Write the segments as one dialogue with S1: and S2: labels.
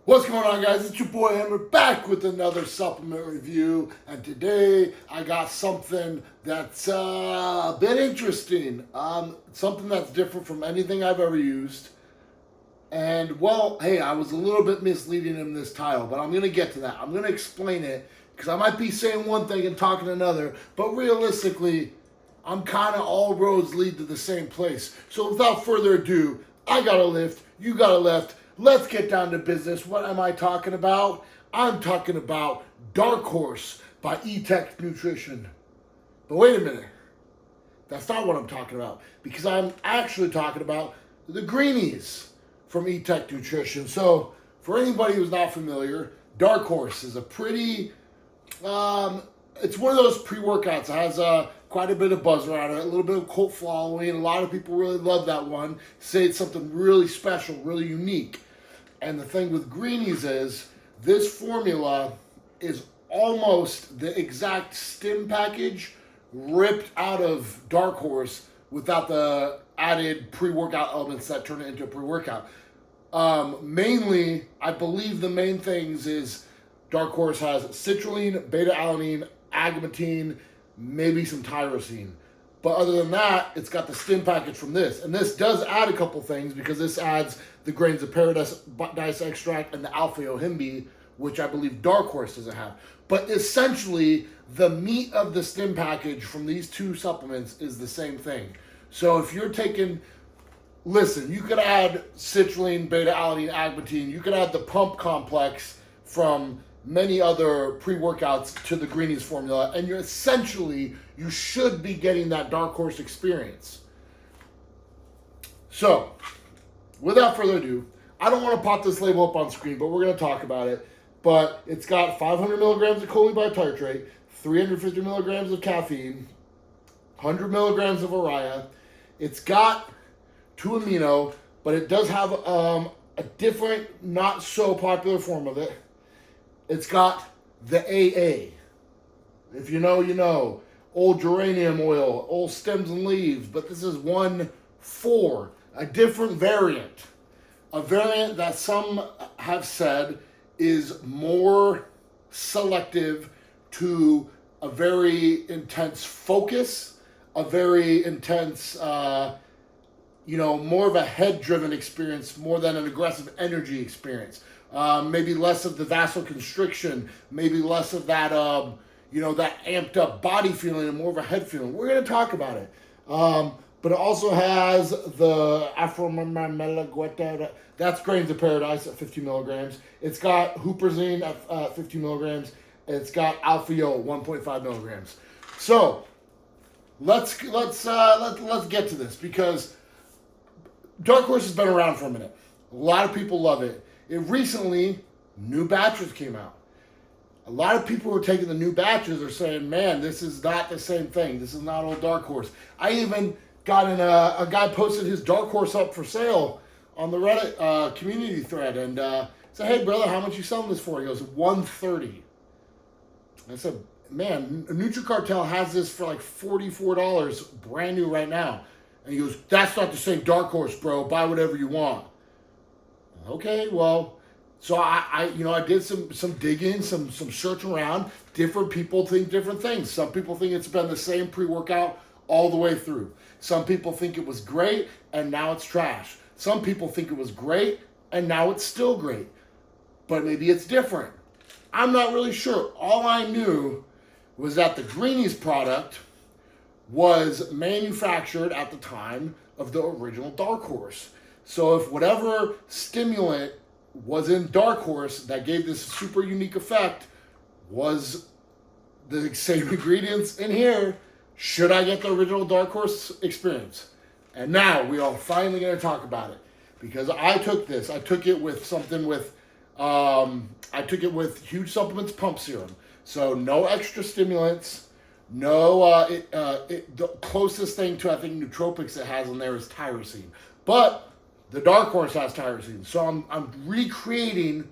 S1: What's going on, guys? It's your boy Hammer back with another supplement review, and today I got something that's a bit interesting. Something that's different from anything I've ever used. And well, hey, I was a little bit misleading in this title, but I'm gonna get to that. I'm gonna explain it because I might be saying one thing and talking another, but realistically, I'm kind of all roads lead to the same place. So without further ado, I got a lift, you got a left. Let's get down to business. What am I talking about? I'm talking about Darkhorse by E-Tech Nutrition. But wait a minute. That's not what I'm talking about, because I'm actually talking about the Greenies from E-Tech Nutrition. So for anybody who's not familiar, Darkhorse is a pretty, it's one of those pre-workouts that has quite a bit of buzz around it, a little bit of cult following. A lot of people really love that one, say it's something really special, really unique. And the thing with Greenies is this formula is almost the exact stim package ripped out of Darkhorse without the added pre-workout elements that turn it into a pre-workout. Mainly, I believe the main things is Darkhorse has citrulline, beta-alanine, agmatine, maybe some tyrosine. But other than that, it's got the stim package from this. And this does add a couple things, because this adds the grains of paradise extract and the alpha yohimbe, which I believe Darkhorse doesn't have. But essentially, the meat of the stim package from these two supplements is the same thing. So if you're taking, listen, you could add citrulline, beta-alanine, agmatine. You could add the pump complex from many other pre-workouts to the Greenies formula, and you're essentially, you should be getting that Darkhorse experience. So, without further ado, I don't want to pop this label up on screen, but we're going to talk about it. But it's got 500 milligrams of choline bitartrate, 350 milligrams of caffeine, 100 milligrams of urea. It's got 2 amino, but it does have a different, not so popular form of it. It's got the AA. If you know, you know. Old geranium oil, old stems and leaves, but this is 1,4, a different variant. A variant that some have said is more selective to a very intense focus, a very intense, more of a head-driven experience more than an aggressive energy experience. Maybe less of the vasoconstriction, maybe less of that, that amped up body feeling and more of a head feeling. We're going to talk about it. But it also has the Afromamelagueta, that's grains of paradise at 50 milligrams. It's got huperzine at 50 milligrams. It's got alpha-yo 1.5 milligrams. So let's get to this, because Darkhorse has been around for a minute. A lot of people love it. Recently, new batches came out. A lot of people who are taking the new batches are saying, man, this is not the same thing. This is not old Darkhorse. I even got in a guy posted his Darkhorse up for sale on the Reddit community thread, and said, hey, brother, how much you selling this for? He goes, $130. I said, man, NutriCartel has this for like $44, brand new right now. And he goes, that's not the same Darkhorse, bro. Buy whatever you want. Okay, well, so I did some digging, some searching around. Different people think different things. Some people think it's been the same pre-workout all the way through. Some people think it was great and now it's trash. Some people think it was great and now it's still great. But maybe it's different. I'm not really sure. All I knew was that the Greenies product was manufactured at the time of the original Darkhorse. So if whatever stimulant was in Darkhorse that gave this super unique effect was the same ingredients in here, should I get the original Darkhorse experience? And now we are finally going to talk about it, because I took this. I took it with Huge Supplements Pump Serum. So no extra stimulants. No, the closest thing to, I think, nootropics it has in there is tyrosine. But the Darkhorse has tyrosine, so I'm recreating,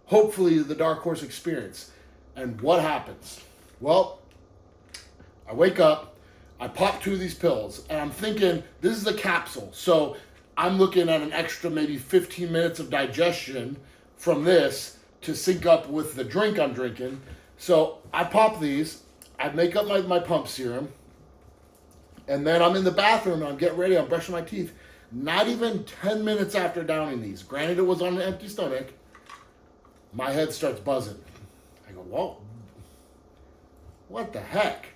S1: hopefully, the Darkhorse experience. And what happens? Well, I wake up, I pop 2 of these pills, and I'm thinking, this is a capsule, so I'm looking at an extra maybe 15 minutes of digestion from this to sync up with the drink I'm drinking. So I pop these, I make up my pump serum, and then I'm in the bathroom and I'm getting ready, I'm brushing my teeth. Not even 10 minutes after downing these, granted it was on an empty stomach, my head starts buzzing. I go, whoa, what the heck?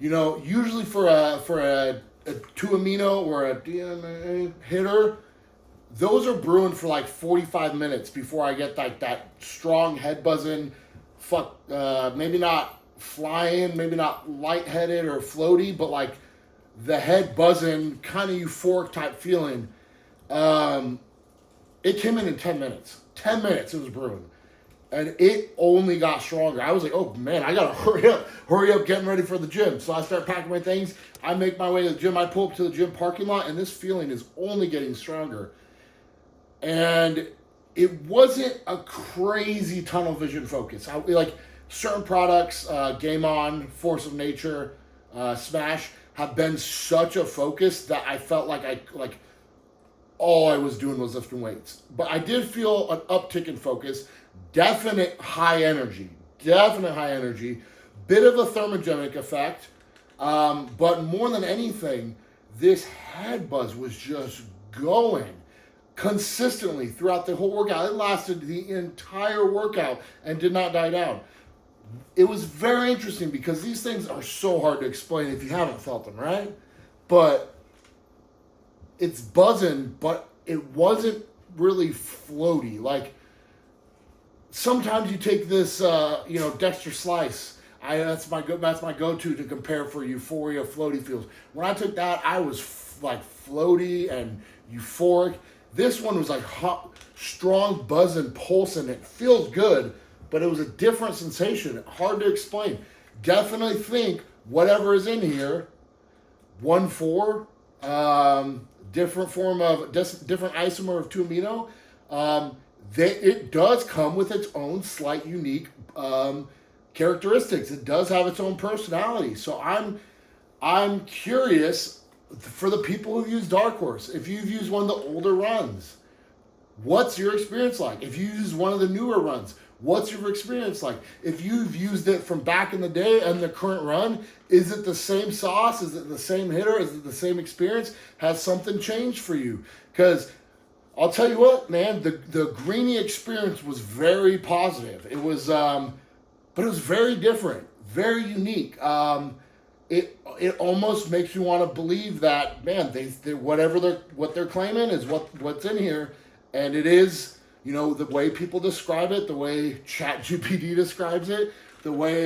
S1: You know, usually for a 2 amino or a dmha hitter, those are brewing for like 45 minutes before I get like that strong head buzzing, maybe not flying, maybe not lightheaded or floaty, but like the head buzzing, kind of euphoric type feeling. It came in 10 minutes. 10 minutes it was brewing. And it only got stronger. I was like, oh man, I gotta hurry up getting ready for the gym. So I start packing my things. I make my way to the gym. I pull up to the gym parking lot, and this feeling is only getting stronger. And it wasn't a crazy tunnel vision focus. Like certain products, Game On, Force of Nature, Smash, have been such a focus that I felt like all I was doing was lifting weights. But I did feel an uptick in focus. Definite high energy, bit of a thermogenic effect, but more than anything, this head buzz was just going consistently throughout the whole workout. It lasted the entire workout and did not die down. It was very interesting because these things are so hard to explain if you haven't felt them, right? But it's buzzing, but it wasn't really floaty. Like, sometimes you take this, Dexter Slice. That's my go-to to compare for euphoria, floaty feels. When I took that, I was floaty and euphoric. This one was like hot, strong buzz and pulse, and it feels good, but it was a different sensation. Hard to explain. Definitely think whatever is in here, 1,4, different isomer of 2 amino. It does come with its own slight unique characteristics. It does have its own personality. So I'm curious for the people who use Darkhorse. If you've used one of the older runs, what's your experience like? If you use one of the newer runs, what's your experience like? If you've used it from back in the day and the current run, is it the same sauce? Is it the same hitter? Is it the same experience? Has something changed for you? Because I'll tell you what, man, the Greenie experience was very positive. It was, but it was very different, very unique. It almost makes you want to believe that, man, they what they're claiming is what's in here, and it is, the way people describe it, the way ChatGPT describes it, the way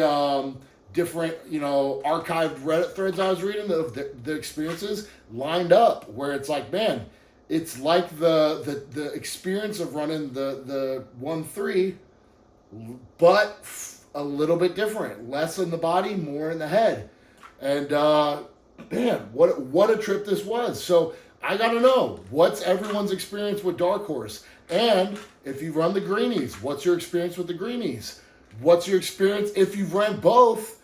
S1: different archived Reddit threads I was reading, the experiences lined up, where it's like, man, it's like the experience of running the 1-3, but a little bit different, less in the body, more in the head. And man, what a trip this was. So I gotta know, what's everyone's experience with Darkhorse? And if you run the Greenies, what's your experience with the Greenies? What's your experience if you've run both?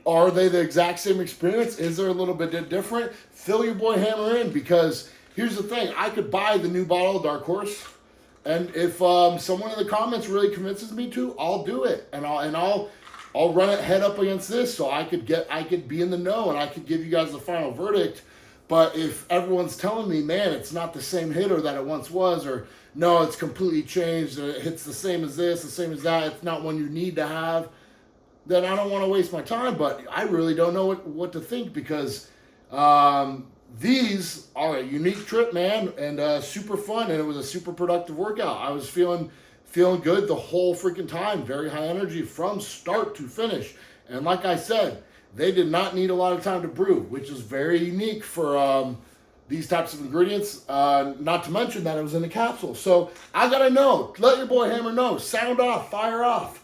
S1: Are they the exact same experience? Is there a little bit different? Fill your boy Hammer in, because here's the thing. I could buy the new bottle of Darkhorse, and if someone in the comments really convinces me to, I'll do it, and I'll run it head up against this, so I could be in the know, and I could give you guys the final verdict. But if everyone's telling me, man, it's not the same hitter that it once was, or no, it's completely changed, and it hits the same as this, the same as that, it's not one you need to have, then I don't want to waste my time. But I really don't know what to think, because these are a unique trip, man, and super fun, and it was a super productive workout. I was feeling good the whole freaking time. Very high energy from start to finish. And like I said, they did not need a lot of time to brew, which is very unique for these types of ingredients. Not to mention that it was in a capsule. So I gotta know. Let your boy Hammer know. Sound off, fire off,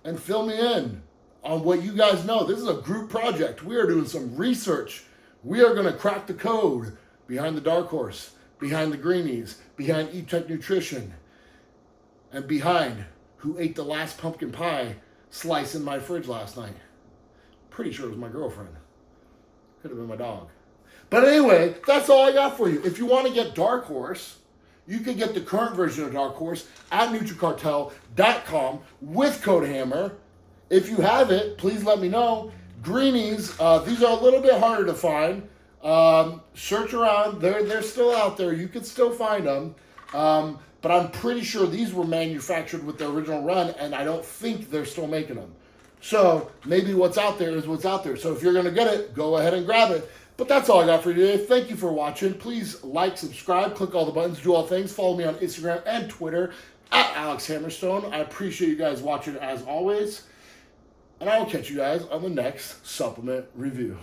S1: and fill me in on what you guys know. This is a group project. We are doing some research. We are gonna crack the code behind the Darkhorse, behind the Greenies, behind Eat Tech Nutrition, and behind who ate the last pumpkin pie slice in my fridge last night. Pretty sure it was my girlfriend. Could have been my dog. But anyway, that's all I got for you. If you want to get Darkhorse, you can get the current version of Darkhorse at NutriCartel.com with code HAMMER. If you have it, please let me know. Greenies, these are a little bit harder to find. Search around, they're still out there. You can still find them. But I'm pretty sure these were manufactured with the original run, and I don't think they're still making them. So maybe what's out there is what's out there. So if you're going to get it, go ahead and grab it. But that's all I got for you today. Thank you for watching. Please like, subscribe, click all the buttons, do all things. Follow me on Instagram and Twitter at Alex Hammerstone. I appreciate you guys watching as always. And I will catch you guys on the next supplement review.